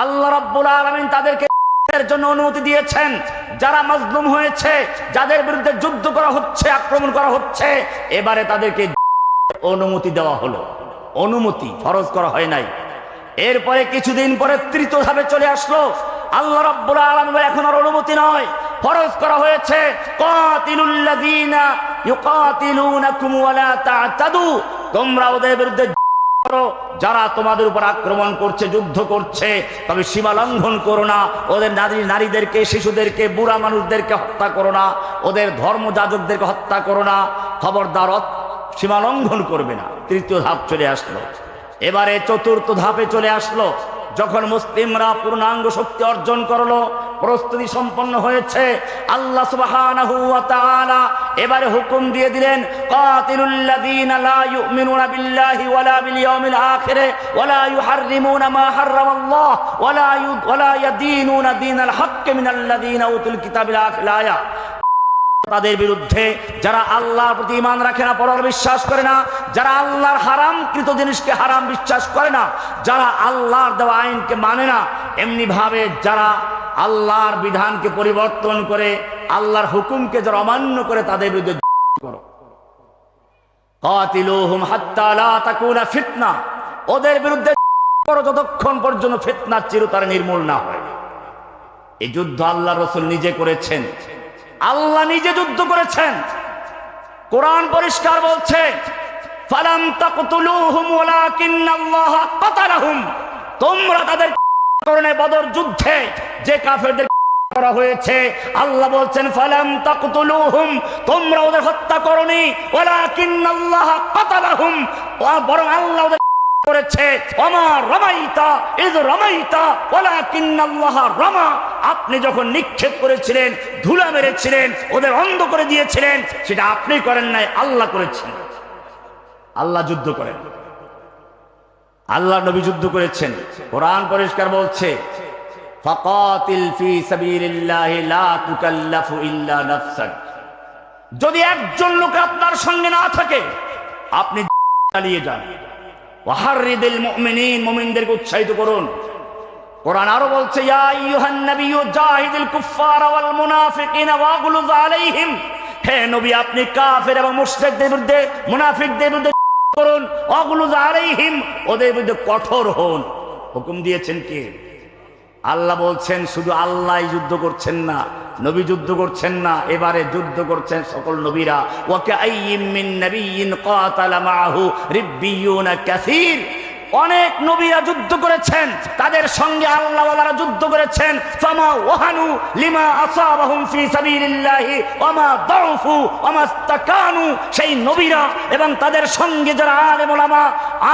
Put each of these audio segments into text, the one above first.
আল্লাহ রাব্বুল আলামিন তাদেরকে এর জন্য অনুমতি দিয়েছেন, যারা মাজলুম হয়েছে, যাদের বিরুদ্ধে যুদ্ধ করা হচ্ছে, আক্রমণ করা হচ্ছে, এবারে তাদেরকে অনুমতি দেওয়া হলো। অনুমতি, ফরজ করা হয় নাই। এরপরে কিছুদিন পরে তৃতীয় ধাপে চলে আসলো। আল্লাহ রাব্বুল আলামিন এখন আর অনুমতি নয়, ফরজ করা হয়েছে কাতিলুল্লাযীনা ইউকাতিলুনাকুম ওয়ালা তা'তাদু, তোমরা ওদের বিরুদ্ধে যারা তোমাদের উপর আক্রমণ করছে, যুদ্ধ করছে, তবে সীমা লঙ্ঘন করো না। ওদের নারীদেরকে, শিশুদেরকে, বুড়া মানুষদেরকে হত্যা করো না, ওদের ধর্মযাজকদেরকে হত্যা করো না, খবরদার সীমা লঙ্ঘন করবে না। তৃতীয় ধাপ চলে আসলো। এবারে চতুর্থ ধাপে চলে আসলো। যখন মুসলিমরা পূর্ণাঙ্গ শক্তি অর্জন করলো, প্রস্তুতি সম্পন্ন হয়েছে, আল্লাহ সুবহানাহু ওয়া তাআলা এবারে হুকুম দিয়ে দিলেন কাতিলুল্লাযীনা লা ইউমিনুনা বিল্লাহি ওয়ালা বিল ইয়াউমিল আখির ওয়ালা ইউহাররিমুনা মা হারামাল্লাহ ওয়ালা ইয়াদীনুনা দীনাল হক্ক মিনাল্লাযীনা উতুল কিতাবিল আখির আয়া। তাদের বিরুদ্ধে যারা আল্লাহর প্রতি ঈমান রাখে না, পরর বিশ্বাস করে না, যারা আল্লাহর হারামকৃত জিনিসকে হারাম বিশ্বাস করে না, যারা আল্লাহর দেওয়া আইনকে মানে না, এমনি ভাবে যারা আল্লাহর বিধানকে পরিবর্তন করে, আল্লাহর হুকুমকে যারা অমান্য করে, তাদের বিরুদ্ধে করো। কাতিলুহুম হাত্তা লা তাকুনা ফিতনা, ওদের বিরুদ্ধে করো যতক্ষণ পর্যন্ত ফিতনা চিরতরে নির্মূল না হয়। এই যুদ্ধ আল্লাহর রাসূল নিজে করেছেন, আল্লাহ নিজে যুদ্ধ করেছেন। কোরআন পরিষ্কার বলছে ফালাম তাকতুলুহুম ওয়ালাকিন্নাল্লাহা কাতালাহুম, তোমরা তাদের কারণে বদর যুদ্ধে যে কাফেরদের করা হয়েছে, আল্লাহ বলছেন ফালাম তাকতুলুহুম, তোমরা ওদের হত্যা করনি, ওয়ালাকিন্নাল্লাহা কাতালাহুম, বরং আল্লাহ ওদের করেছে। ওমা রামাইতা ইয রামাইতা ওয়ালাকিন্নাল্লাহা রামা, আপনি যখন নিক্ষেপ করেছিলেন, ধুলা মেরেছিলেন, ওদের অন্ধ করে দিয়েছিলেন, সেটা আপনি করেন নাই, আল্লাহ করেছেন। আল্লাহ যুদ্ধ করেন, আল্লাহ নবী যুদ্ধ করেছেন। কোরআন পরিষ্কার বলছে ফাকাতিল ফি সাবিলিল্লাহি লা তুকাল্লাফু ইল্লা নাফসাক, যদি একজন লোক আপনার সঙ্গে না থাকে, আপনি চালিয়ে যান। ওয়াহারিদিল মুমিনিন, মুমিনদেরকে উৎসাহিত করুন। কোরআন আরো বলছে ইয়া আইয়ুহান নাবিয়্যু জাহিদিল কুফফারা ওয়াল মুনাফিকিনা ওয়াগলুজ আলাইহিম, হে নবী আপনি কাফের এবং মুশরিকদের বিরুদ্ধে, মুনাফিকদের বিরুদ্ধে করুন। ওয়াগলুজ আলাইহিম, ওদের বিরুদ্ধে কঠোর হন। হুকুম দিয়েছেন কে? আল্লাহ বলছেন শুধু আল্লাহই যুদ্ধ করছেন না, নবী যুদ্ধ করছেন না, এবারে যুদ্ধ করছেন সকল নবীরা। ওয়া কাআইয়িম মিন নাবিয়্যিন কাতালা মাআহু রিব্বিয়ুনা কাসীর, অনেক নবীরা যুদ্ধ করেছেন, তাদের সঙ্গে আল্লাহওয়ালারা যুদ্ধ করেছেন। ফামা ওয়াহানু লিমা আসাবাহুম ফি সাবিলিল্লাহি ওয়ামা দাউফু ওয়ামা ইসতাকানু, সেই নবীরা এবং তাদের সঙ্গে যারা আলেম ওলামা,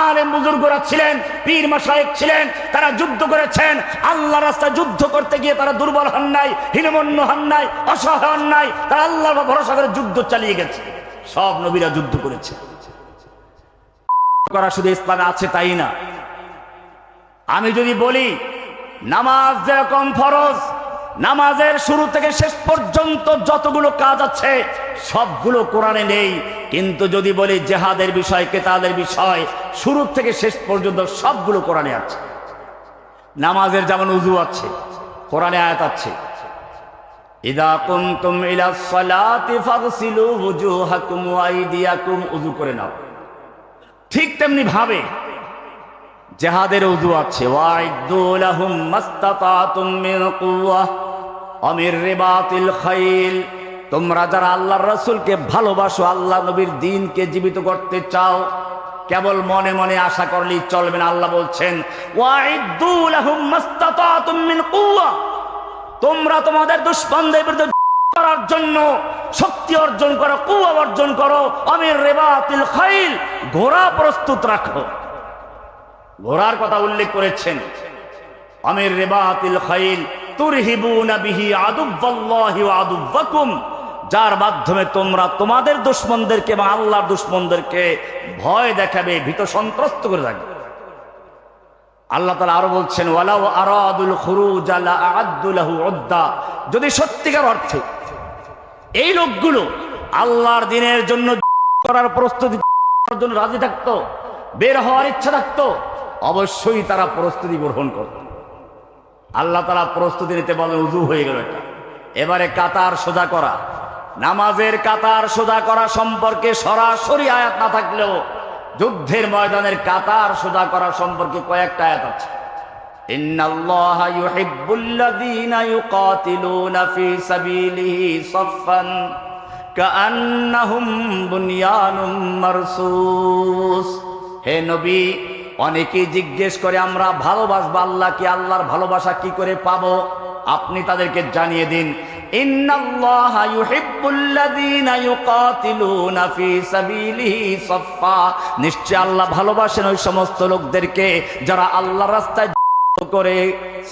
আলেম বুজুর্গরা ছিলেন, পীর মাশায়েখ ছিলেন, তারা যুদ্ধ করেছেন। আল্লাহর রাস্তায় যুদ্ধ করতে গিয়ে তারা দুর্বল হন নাই, হীনমন্য হন নাই, অসহায় হন নাই, তারা আল্লাহর উপর ভরসা করে যুদ্ধ চালিয়ে গেছে। সব নবীরা যুদ্ধ করেছে। করা শুধু ইসলামে আছে তাই না। আমি যদি বলি নামাজ যেরকম ফরজ, নামাজের শুরু থেকে শেষ পর্যন্ত যতগুলো কাজ আছে সবগুলো কোরআনে নেই, কিন্তু যদি বলি জিহাদের বিষয়, কিতালের বিষয়, শুরু থেকে শেষ পর্যন্ত সবগুলো কোরআনে আছে। নামাজের যেমন উযু আছে, কোরআনে আয়াত আছে ইযা কুনতুম ইলাস সালাতি ফাগসিলু ওয়ুজুহাকুম ওয়া আইদিয়াকুম, উযু করে নাও। ঠিক তেমনি ভাবে জিহাদের উযু আছে ওয়াইদু লাহুম মাসতাতাতুম মিন কুওয়া ওয়া মির রিবাতিল খাইল, তোমরা যারা আল্লাহর রাসূলকে ভালোবাসো, আল্লাহ নবীর দ্বীনকে জীবিত করতে চাও, কেবল মনে মনে আশা করলেই চলবে না। আল্লাহ বলছেন ওয়াইদু লাহুম মাসতাতাতুম মিন কুওয়া, তোমরা তোমাদের দুশমনদের বিরুদ্ধে করার জন্য শক্তি অর্জন করো, কুওয়া অর্জন করো। আমির রিবাতিল খাইল, ঘোড়া প্রস্তুত রাখো। ঘোড়ার কথা উল্লেখ করেছেন আমির রিবাতিল খাইল তুরহিবুনা বিহি আদুওয়াল্লাহি ওয়া আদুওয়াকুম, যার মাধ্যমে তোমরা তোমাদের দুশমনদেরকে এবং আল্লাহর দুশমনদেরকে ভয় দেখাবে, ভীত সন্ত্রস্ত করে রাখবে। আল্লাহ তাআলা আরো বলছেন ওয়ালাউ আরাদুল খুরুজ লা আ'আদ্দু লাহু উদ্দা, যদি সত্যিকার অর্থে এই লোকগুলো আল্লাহর দ্বীনের জন্য করার প্রস্তুতি করার জন্য রাজি থাকতো, বের হওয়ার ইচ্ছা থাকতো, অবশ্যই তারা প্রস্তুতি গ্রহণ করত। আল্লাহ তাআলা প্রস্তুতি নিতে বলেন, উযু হয়ে গেল এটা। এবারে কাতার সোজা করা, নামাজের কাতার সোজা করা সম্পর্কে সরাসরি আয়াত না থাকলেও যুদ্ধের ময়দানের কাতার সোজা করা সম্পর্কে কয়েকটা আয়াত আছে। ইন্নাল্লাহা ইউহিব্বুল্লাযীনা ইউকাতিলুনা ফী সাবিলিহি সাফফান কাআন্নাহুম বুনয়ানুম মারসুস। হে নবী, অনেকেই জিজ্ঞেস করে আমরা ভালোবাসবো আল্লাহকে, আল্লাহর ভালোবাসা কি করে পাবো? আপনি তাদেরকে জানিয়ে দিন, ইন্নাল্লাহা ইউহিব্বুল্লাযীনা ইউকাতিলুনা ফী সাবিলিহি সাফফা, নিশ্চয় আল্লাহ ভালোবাসেন ওই সমস্ত লোকদেরকে যারা আল্লাহর রাস্তায় করে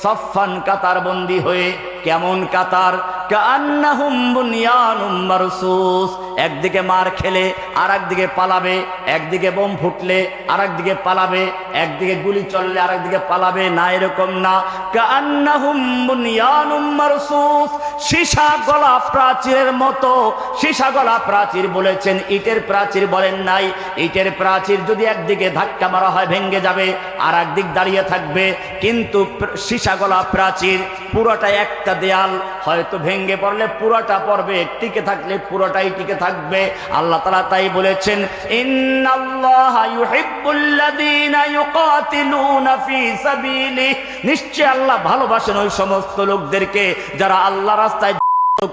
সাফফান কাতারবন্দি হয়ে। কেমন কাতার? কাআন্নাহুম বুনয়ানুম মারসুস, একদিকে মার খেলে আর একদিকে পালাবে, একদিকে বোম ফুটলে আর একদিকে পালাবে, একদিকে গুলি চললে আর একদিকে পালাবে, না এরকম না। কাআন্নাহুম বুনয়ানুম মারসুস, সীসা গলা প্রাচীরের মতো। সীসা গলা প্রাচীর বলেছেন, ইটের প্রাচীর বলেন নাই। ইটের প্রাচীর যদি একদিকে ধাক্কা মারা হয় ভেঙে যাবে, আর একদিক দাঁড়িয়ে থাকবে, কিন্তু সীসা গলা প্রাচীর পুরোটা একটা দেয়াল, হয়তো ভেঙে পড়লে পুরোটা পড়বে, টিকে থাকলে পুরোটাই টিকে থাকবে। আল্লাহ তাআলা তাই বলেছেন, ইন্নাল্লাহা ইউহিব্বুল্লাযীনা ইউকাতিলুনা ফী সাবিলিহি, নিশ্চয় আল্লাহ ভালোবাসেন ওই সমস্ত লোকদেরকে যারা আল্লাহ রাস্তায়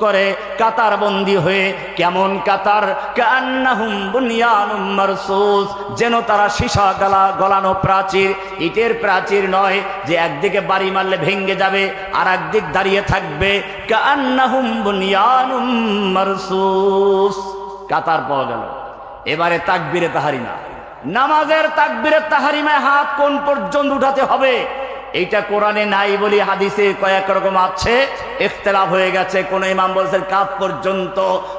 করে কাতারবন্দি হয়ে। কেমন কাতার? কাআন্নাহুম বুনয়ানুম মারসুস, যেন তারা সীসা গলানো প্রাচীর, ইটের প্রাচীর নয় যে একদিকে বাড়ি মারলে ভেঙে যাবে আর একদিক দাঁড়িয়ে থাকবে। কাআন্নাহুম বুনয়ানুম মারসুস, কাতার পাওয়া গেল। এবারে তাকবীরে তাহরিমা, নামাজের তাকবীরে তাহরিমায় হাত কোন পর্যন্ত উঠাতে হবে এইটা কোরআনে নাই বলি হাদিসে কয়েক রকম আছে, ইখতিলাফ হয়ে গেছে। কোন ইমাম বলেছেন কাঁধ পর্যন্ত,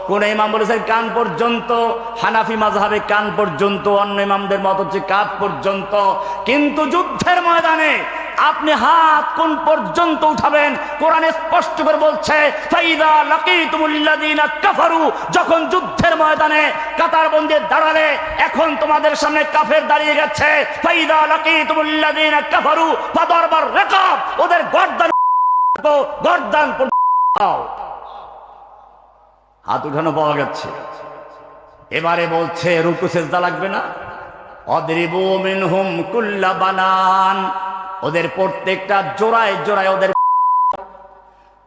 কোন ইমাম বলেছেন কান পর্যন্ত, হানাফি মাযহাবে কান পর্যন্ত, অন্য ইমামদের মত হচ্ছে কাঁধ পর্যন্ত। কিন্তু যুদ্ধের ময়দানে আপনি হাত কোন পর্যন্ত উঠাবেন কোরআনে স্পষ্ট করে বলছে, ফাইদা লাকিতুমুল্লাযীনা কাফারু, যখন যুদ্ধের ময়দানে কাতারবন্দি দাঁড়ালে, এখন তোমাদের সামনে কাফের দাঁড়িয়ে গেছে, ফাইদা লাকিতুমুল্লাযীনা কাফারু ফাদরবার রিকাব, ওদের গর্দান হাত উঠানো পাওয়া গেছে। এবারে বলছে রুকু সিজদা লাগবে না। অদরিবু মিনহুম কুল্লা বানান, ওদের প্রত্যেকটা জোড়ায় জোড়ায়, ওদের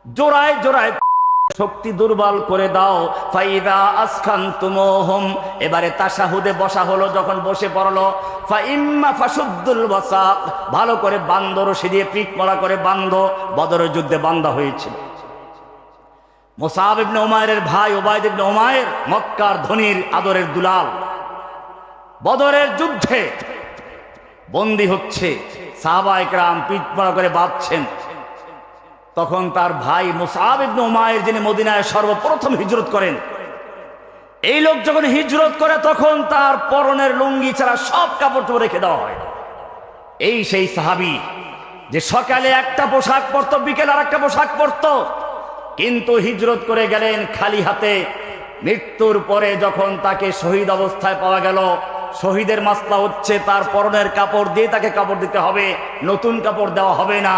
জোড়ায় জোড়ায় শক্তি দুর্বল করে দাও। ফাইদা আসখানতুমুহুম, এবারে তাশাহুদে বসা হলো, যখন বসে পড়লো, ফাইম্মা ফাসুদ্দুল ওয়াসাক, ভালো করে বান্ধ, রশি দিয়ে পিঠ মোড়া করে বান্ধ। বদরের যুদ্ধে বান্ধা হয়েছিল। মুসআব ইবনে উমাইরের ভাই উবাইদ ইবনে উমাইর, মক্কার ধনীর আদরের দুলাল, বদরের যুদ্ধে বন্দী হচ্ছে, সাহাবায়ে কেরাম পিঠ মোড়া করে বাঁধছেন। তখন তার ভাই মুসআব ইবনে উমাইর, যিনি মদিনায় সর্বপ্রথম হিজরত করেন, এই লোক যখন হিজরত করে তখন তার পরনের লুঙ্গি ছাড়া সব কাপড় চোপড় রেখে দেওয়া হয়। এই সেই সাহাবী যে সকালে একটা পোশাক পরতো, বিকেলে আর একটা পোশাক পরতো, কিন্তু হিজরত করে গেলেন খালি হাতে। মৃত্যুর পরে যখন তাকে শহীদ অবস্থায় পাওয়া গেল, শহীদের মাসলা হচ্ছে তার পরনের কাপড় দিয়ে তাকে কাপড় দিতে হবে, নতুন কাপড় দেওয়া হবে না।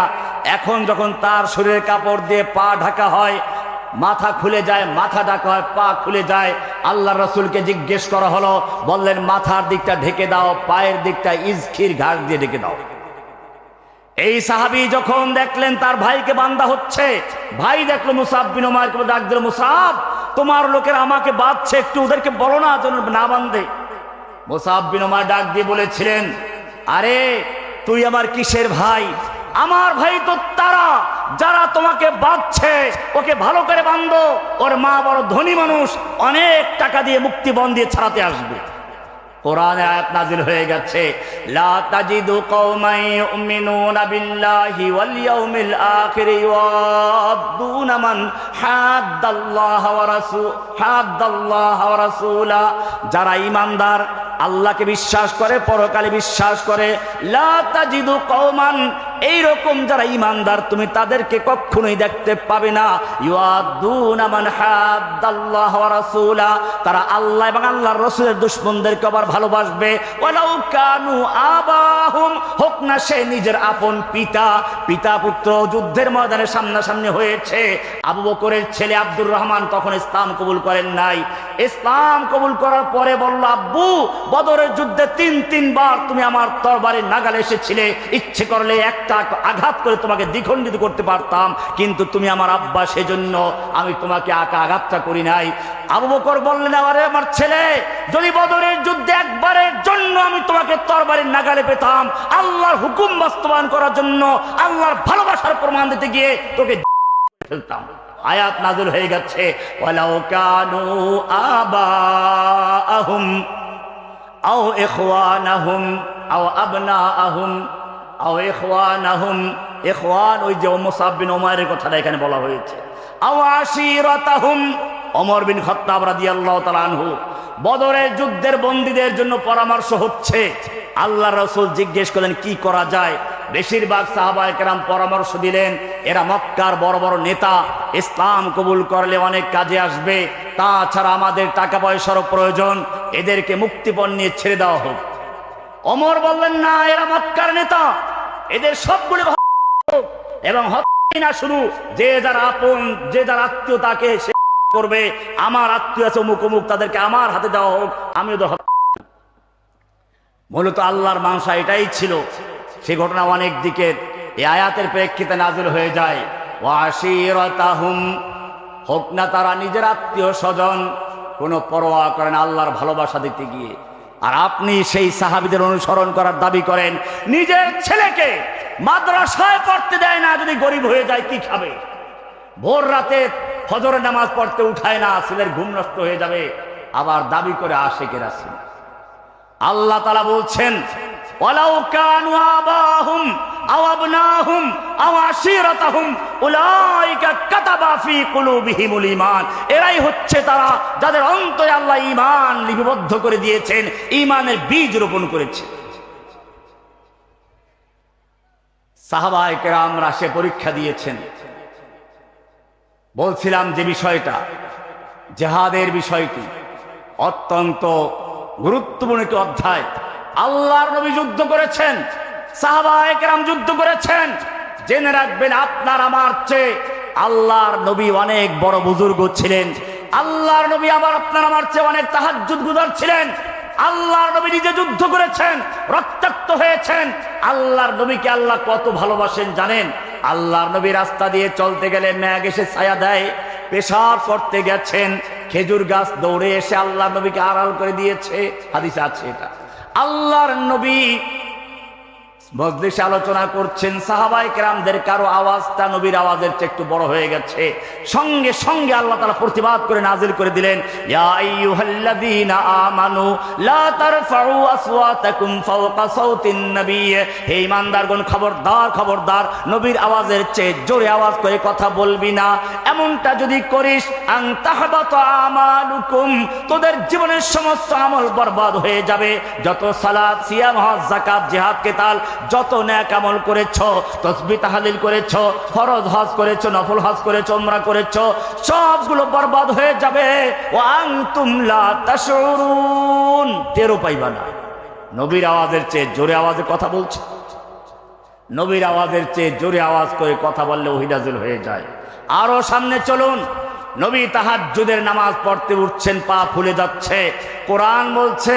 এখন যখন তার শরীরের কাপড় দিয়ে পা ঢাকা হয়, মাথা খুলে যায়, মাথা ঢাকা হয়, পা খুলে যায়, আল্লাহ রাসূলকে জিজ্ঞেস করা হলো, বললেন মাথার দিকটা ঢেকে দাও, পায়ের দিকটা ইজখির ঘাস দিয়ে ঢেকে দাও। এই সাহাবী যখন দেখলেন তার ভাইকে বান্ধা হচ্ছে, ভাই দেখলো মুসআব বিন উমাইরকে, ডাক দিল, মুসআব তোমার লোকের আমাকে বাঁধছে, একটু ওদেরকে বলো না যেন না বাঁধে। মুসআব বিন উমাইর ডাক দিয়ে বলেছিলেন, আরে তুই আমার কিসের ভাই? আমার ভাই তো তারা যারা তোমাকে বাঁধছে, ওকে ভালো করে বাঁধো। ওর মা বড় ধনী মানুষ, অনেক টাকা দিয়ে মুক্তিপণ দিয়ে ছাড়াতে আসবে। কোরআনে আয়াত নাজিল হয়ে গেছে, লা তাজিদু কওমান ইউমিনুনা বিল্লাহি ওয়াল ইয়াউমিল আখির ইউআদ্দুনা মান হাদ্দাল্লাহ ওয়া রাসূলা, যারা ঈমানদার, আল্লাহকে বিশ্বাস করে, পরকালে বিশ্বাস করে, লা তাজিদু কওমান, এইরকম যারা ঈমানদার তুমি তাদেরকে কখনোই দেখতে পাবে না। ইউআদুনা মান হাদ্দাল্লাহ ওয়া রাসূলা, তারা আল্লাহ এবং আল্লাহর রাসূলের দুশমনদেরকে আবার ভালোবাসবে। ওয়ালাউ কানু আবাহুম, হোক না সে নিজের আপন পিতা। পিতা পুত্র যুদ্ধের ময়দানে সামনাসামনি হয়েছে। আবু বকরের ছেলে আব্দুর রহমান তখন ইসলাম কবুল করেন নাই। ইসলাম কবুল করার পরে বলল, আব্বু বদরের যুদ্ধে তিনবার তুমি আমার তরবারির নাগালে এসেছিলে, ইচ্ছে করলে একটা আঘাত করে তোমাকে দ্বিখণ্ডিত করতে পারতাম, কিন্তু তুমি আমার আব্বা, সেজন্য আমি তোমাকে আঘাতটা করি নাই। আবু বকর বললেন, আরে আমার ছেলে, যদি বদরের যুদ্ধে একবারের জন্য আমি তোমাকে তরবারির নাগালে পেতাম, আল্লাহর হুকুম বাস্তবায়ন করার জন্য, আল্লাহর ভালোবাসার প্রমাণ দিতে গিয়ে তোকে ফেলতাম। আয়াত নাযিল হয়ে গেছে, ওয়ালাউ কানু আবাআহুম আও ইখওয়ানাহুম আও আবনাআহুম আও ইখওয়ানাহুম, ইখওয়ান ওই যে মুসআব বিন উমাইরের কথাটা এখানে বলা হয়েছে, আও আশিরাতাহুম, ওমর বিন খাত্তাব রাদিয়াল্লাহু তাআলা আনহু। বদরের যুদ্ধের বন্দীদের জন্য পরামর্শ হচ্ছে। আল্লাহর রাসূল জিজ্ঞেস করলেন কি করা যায়। বেশিরভাগ সাহাবায়ে কেরাম পরামর্শ দিলেন, এরা মক্কার বড় বড় নেতা, ইসলাম কবুল করলে অনেক কাজে আসবে, তাছাড়া আমাদের টাকা পয়সারও প্রয়োজন, এদেরকে মুক্তিপণ নিয়ে ছেড়ে দেওয়া হোক। ওমর বললেন, না, এরা মক্কার নেতা, এদের সবগুলো এবং না শুধু যে যারা আপন, যে যারা আত্মীয় তাকে সে করবে, আমার আত্মীয় আছে অমুক অমুক, তাদেরকে আমার হাতে দেওয়া হোক, আমি ওদের মূলত আল্লাহর মানসা এটাই ছিল। সে ঘটনা অনেক দিকে এই আয়াতের প্রেক্ষিতে নাযিল হয়ে যায়। ওয়াশিরাতাহুম, হোক না তারা নিজের আত্মীয় স্বজন, কোনো পরোয়া করেন আল্লাহর ভালোবাসা দিতে গিয়ে। আর আপনি সেই সাহাবীদের অনুসরণ করার দাবি করেন, নিজের ছেলেকে মাদ্রাসায় পড়তে দেয় না, যদি গরিব হয়ে যায় কি খাবে? ভোর রাতে ফজরের নামাজ পড়তে উঠায় না, ছেলের ঘুম নষ্ট হয়ে যাবে, আবার দাবি করে আশিকের রাসূল। আল্লাহ তাআলা বলছেন, ওয়ালাউ কানু আবাহুম আও আবনাহুম আও আশিরাতাহুম উলাইকা কাতাবা ফি কুলুবিহিমুল ঈমান, এরাই হচ্ছে তারা যাদের অন্তরে আল্লাহ ঈমান লিপিবদ্ধ করে দিয়েছেন, ঈমানের বীজ রোপণ করেছে। সাহাবায়ে কেরামরা সে পরীক্ষা দিয়েছেন। বলছিলাম যে বিষয়টা, জিহাদের বিষয়টি অত্যন্ত গুরুত্বপূর্ণ একটি অধ্যায়। আল্লাহর নবী যুদ্ধ করেছেন, সাহাবায়ে কেরাম যুদ্ধ করেছেন। জেনে রাখবেন, আপনার আমার চেয়ে আল্লাহর নবী অনেক বড় বুজুর্গ ছিলেন। আল্লাহর নবী আপনার আমার চেয়ে অনেক তাহাজ্জুদ গুজার ছিলেন। আল্লাহর নবী নিজে যুদ্ধ করেছেন, রক্তাক্ত হয়েছেন। আল্লাহর নবীকে আল্লাহ কত ভালোবাসেন জানেন? আল্লাহর নবী রাস্তা দিয়ে চলতে গেলে মেঘ এসে ছায়া দেয়, পেশাব করতে গেছেন, খেজুর গাছ দৌড়ে এসে আল্লাহর নবীকে আড়াল করে দিয়েছে, হাদিসে আছে এটা। আল্লাহর নবী মজলিসে আলোচনা করছেন, সাহাবায়ে কেরামদের কারো আওয়াজটা নবীর আওয়াজের চেয়ে একটু বড় হয়ে গেছে। সঙ্গে সঙ্গে আল্লাহ তাআলা প্রতিবাদ করে নাজিল করে দিলেন, ইয়া আইয়ুহাল্লাযীনা আমানু লা তারফাউ আসওয়াতাকুম ফাওকা সাওতিন নবী, হে ঈমানদারগণ, খবরদার খবরদার, নবীর আওয়াজের চেয়ে জোরে আওয়াজ করে কথা বলবি না। এমনটা যদি করিস, আন তাহবাতা আমালুকুম, তোদের জীবনের সমস্ত আমল বরবাদ হয়ে যাবে। যত সালাত, সিয়াম, হজ, যাকাত, জিহাদ, কিতাল, যত নেক আমল করেছো, তাসবিহ তাহলিল করেছো, ফরজ হজ করেছো, নফল হজ করেছো, উমরা করেছো, সবগুলো বরবাদ হয়ে যাবে। ওয়া আনতুম লা তাশউরুন, টেরও পাইবা না। নবীর আওয়াজের চেয়ে জোরে আওয়াজে কথা বলছে, নবীর আওয়াজের চেয়ে জোরে আওয়াজ করে কথা বললে ওহী নাযিল হয়ে যায়। আরো সামনে চলুন, নবী তাহাজ্জুদের নামাজ পড়তে উঠছেন, পা ফুলে যাচ্ছে। কোরআন বলছে,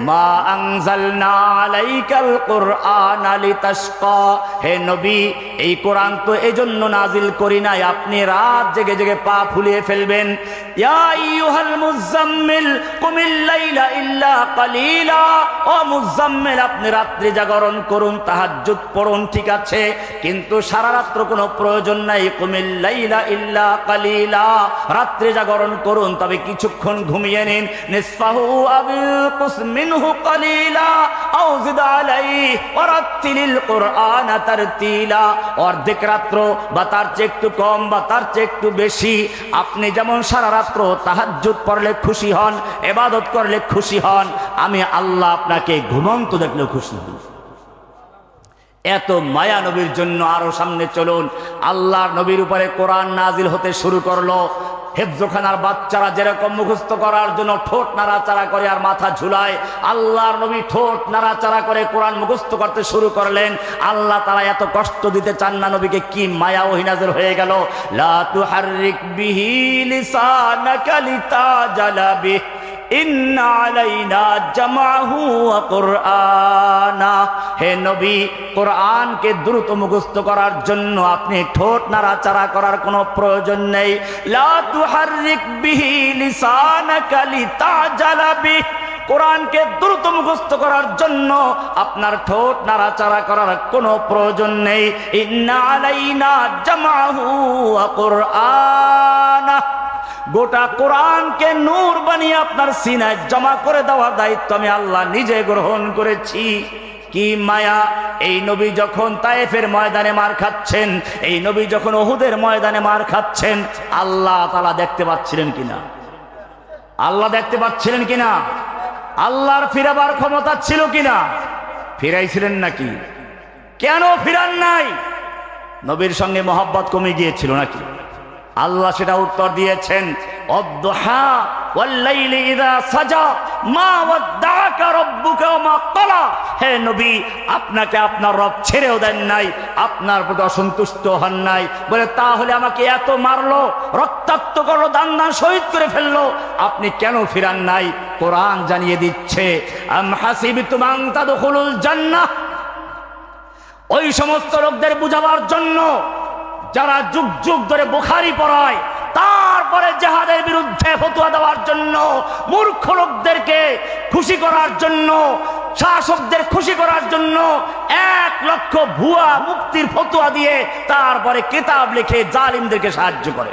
মা আনজালনা আলাইকাল কুরআনা লিতাশকা, হে নবী, এই কোরআন তো এজন্য নাজিল করি নাই আপনি রাত জেগে জেগে পা ফুলিয়ে ফেলবেন। ইয়া আইয়ুহাল মুযাম্মিল কুমিল লাইলা ইল্লা কালিলা, ও মুযাম্মিল, আপনি রাত্রি জাগরণ করুন, তাহাজ্জুদ পড়ুন, ঠিক আছে, কিন্তু সারা রাত্র কোনো প্রয়োজন নাই। কুমিল লাইলা ইল্লা কালিলা, রাত্রি জাগরণ করুন, তবে কিছুক্ষণ ঘুমিয়ে নিন। নিসফাহু আবিলকুস মিনহু কালিলা আও জিদ আলাইহি ওয়ারাত্তিলিল কুরআনা তারতিলা, অর্ধেক রাত্র বা তার চেয়ে একটু কম বা তার চেয়ে একটু বেশি। আপনি যেমন সারা রাত্র তাহাজ্জুদ পড়লে খুশি হন, ইবাদত করলে খুশি হন, আমি আল্লাহ আপনাকে ঘুমন্ত দেখলেও খুশি হই। এত মায়া নবীর জন্য আরো সামনে চলুন। আল্লাহর নবীর উপরে কোরআন নাজিল হতে শুরু করলো। হেফজখানার বাচ্চারা যেরকম মুখস্থ করার জন্য ঠোঁট নাড়াচাড়া করে আর মাথা ঝুলায়, আল্লাহর নবী ঠোঁট নাড়াচাড়া করে কোরআন মুখস্থ করতে শুরু করলেন। আল্লাহ তারা এত কষ্ট দিতে চান না নবীকে, কি মায়া ওহী নাযিল হয়ে গেল। লা তুহাররিক বিহি লিসানাকা লিতাজালা বিহি ইন্না আলাইনা জামাহু ওয়া কুরআনা। হে নবী, কোরআনকে দ্রুত মুখস্থ করার জন্য আপনি ঠোঁট নাড়াচাড়া করার কোনো প্রয়োজন নেই। লা তুহাররিক বিহি লিসানাকা লিতাজালা বিহি, কোরআনকে দ্রুত মুখস্থ করার জন্য আপনার ঠোঁট নাড়াচাড়া করার কোনো প্রয়োজন নেই। ইন্না আলাইনা জামাহু ওয়া কুরআনা, গোটা কোরআনকে নূর বানিয়ে আপনার সিনায় জমা করে দেওয়ার দায়িত্ব আমি আল্লাহ নিজে গ্রহণ করেছি। কি মায়া! এই নবী যখন তায়েফের ময়দানে মার খাচ্ছেন, এই নবী যখন উহুদের ময়দানে মার খাচ্ছেন, আল্লাহ তাআলা দেখতে পাচ্ছিলেন কিনা? আল্লাহ দেখতে পাচ্ছিলেন কিনা? আল্লাহর ফিরাবার ক্ষমতা ছিল কিনা? ফিরাইছিলেন নাকি? কেন ফিরান নাই? নবীর সঙ্গে মহব্বত কমে গিয়েছিল নাকি? আল্লাহ সেটা উত্তর দিয়েছেন, অদ্দুহা ওয়াল্লাইলি ইযা সাজা মা ওয়াদ্দাআকা রাব্বুকা ওয়া মা ক্বালা। হে নবী, আপনাকে আপনার রব ছেড়েও দেন নাই, আপনার প্রতি অসন্তুষ্ট হন নাই। বলে তাহলে আমাকে এত মারলো, রক্তাক্ত করলো, দান শহীদ করে ফেললো, আপনি কেন ফিরান নাই? কোরআন জানিয়ে দিচ্ছে, আম হাসিবতুম আন তাদখুলুল জান্নাহ। ওই সমস্ত লোকদের বুঝাবার জন্য যারা যুগ যুগ ধরে বুখারী পড়ায়, তারপরে জিহাদের বিরুদ্ধে ফতোয়া দেওয়ার জন্য, মূর্খ লোকদেরকে খুশি করার জন্য, শাসকদের খুশি করার জন্য 1 লক্ষ ভুয়া মুফতির ফতোয়া দিয়ে তারপরে কিতাব লিখে জালিমদেরকে সাহায্য করে।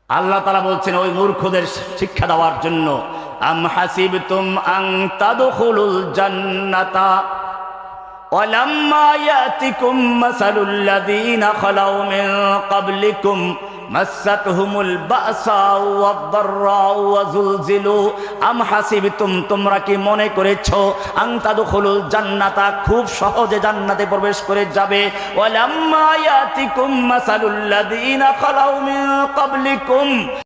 আল্লাহ তাআলা বলছেন ওই মূর্খদের শিক্ষা দেওয়ার জন্য, আম হাসিবতুম আন তাদখুলুল জান্নাতা ওয়ালাম্মা ইয়াতিকুম মাসালুল লাযীনা খালাউ মিন ক্বাবলিকুম মাসাতহুমুল বাসাউ ওয়াদ-দাররাউ ওয়া যুলজিলু। আম হাসিবতুম, তোমরা কি মনে করেছো, আন তাদখুলুল জান্নাতা, খুব সহজে জান্নাতে প্রবেশ করে যাবে। ওয়ালাম্মা ইয়াতিকুম মাসালুল লাযীনা খালাউ মিন ক্বাবলিকুম,